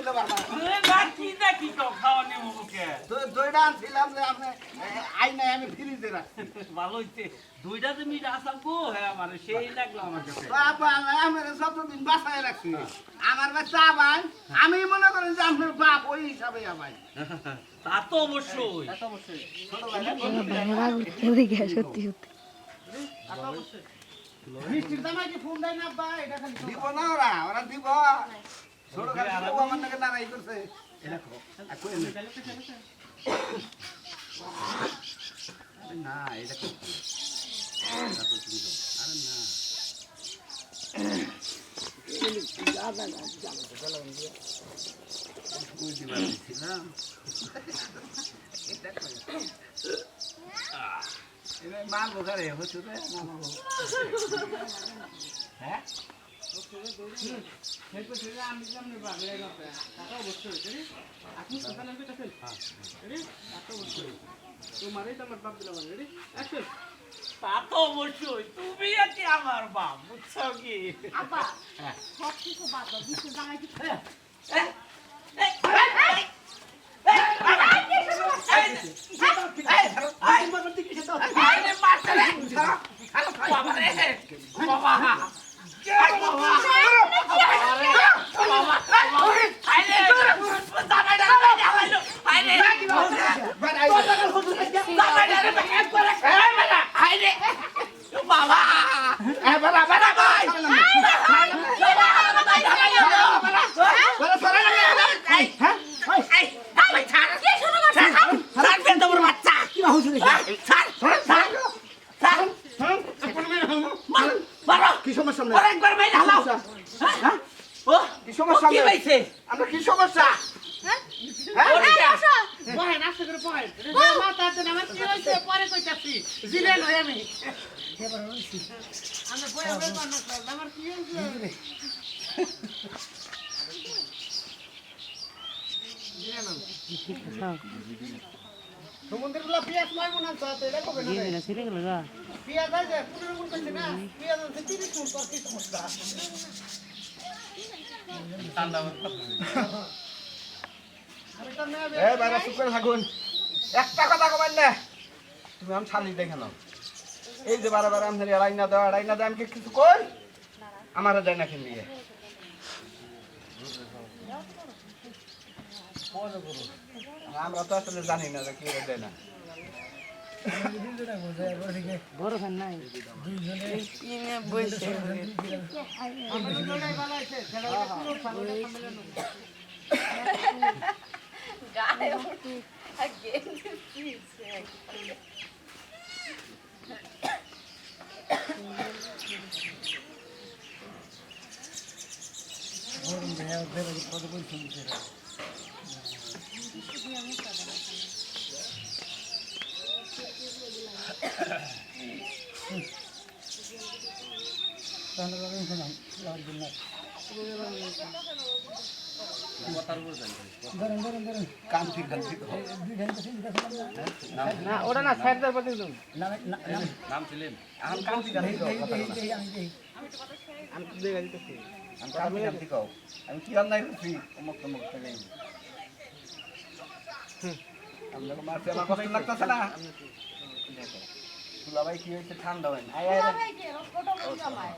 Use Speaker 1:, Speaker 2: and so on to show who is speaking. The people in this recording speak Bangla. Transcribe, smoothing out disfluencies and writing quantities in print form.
Speaker 1: কইতে পারবা
Speaker 2: কি খাওয়া নেব মুখে
Speaker 1: দইটা আনছিলাম যে আপনি আইনাই আমি ফ্রিজে রাখছি
Speaker 2: ভালো হইছে দুইটা যে মিট আসাম গো হ্যাঁ আমার সেই লাগলো আমার কাছে
Speaker 1: বাবা আমি যতদিন বাসায় রাখছি আমার বাচ্চা ভাই আমি মনে করেন যে আপনার বাপ ওই হিসাবে ভাই
Speaker 2: তা তো অবশ্যই
Speaker 3: সত্যি সত্যি
Speaker 1: মিষ্টির দামে কি ফোন দেয় না আব্বা এটা খালি দিব না ওরা দিব ছোট খালি আমার নাকি নারাই করছে না এটা কি আরে না মারবো কারে হচ্ছে হ্যাঁ
Speaker 2: তা তো অবশ্যই তুমি কি আমার বাপ বুঝছো কি
Speaker 4: আব্বা সব কিছু বাদ দাও কিছু জায়গায় কি
Speaker 1: কি সমস্যা
Speaker 2: একবার মেয়ে ঢালাও
Speaker 1: কি সমস্যা
Speaker 2: কি হয়েছে
Speaker 1: আমরা কি সমস্যা
Speaker 4: বহেন আস্তে করে বহেন মাথা হাতে আমার কি হইছে পরে কইতাছি জিলে লই আমি আমরা বয়ে বয়ে বানা কর আমার কি হইছে সমুদ্রের পিয়াজ লয় মনে হচ্ছে এটা কবে না পিয়াজ আছে 15 গুণ কইছে না পিয়াজ আছে 30 গুণ তোর কি সমস্যা
Speaker 1: এই বাইরে চুপ করে থাকুন একটা কথা কবেন না তুমি আমি শালি দেখে নাও এই যে বারে বারে আমি রাইনা দেওয়া আমি কি কিছু কই আমার দেয় না কিন দিয়ে আমরা তো আসলে জানি না যে কি দেয় না
Speaker 3: বড় খান নাই দুইজনে কিনে বসে
Speaker 4: আমাদের জন্যই ভালো আছে ছেলেটা পুরো সামনে
Speaker 3: গায়ে again
Speaker 4: না ওটা না সাইড দাও বলতে
Speaker 2: নাম ছিলেন
Speaker 1: আমি কান্তি গান্ধী
Speaker 4: আমি তো দেখা দিতেছি
Speaker 1: আমি কি অন্যায় করছি অমুক তমুক থেকে আপনাকে মারতে আমার কষ্ট লাগতেছে না দুলাভাই কি হয়েছে ঠান্ডা হয় না আমার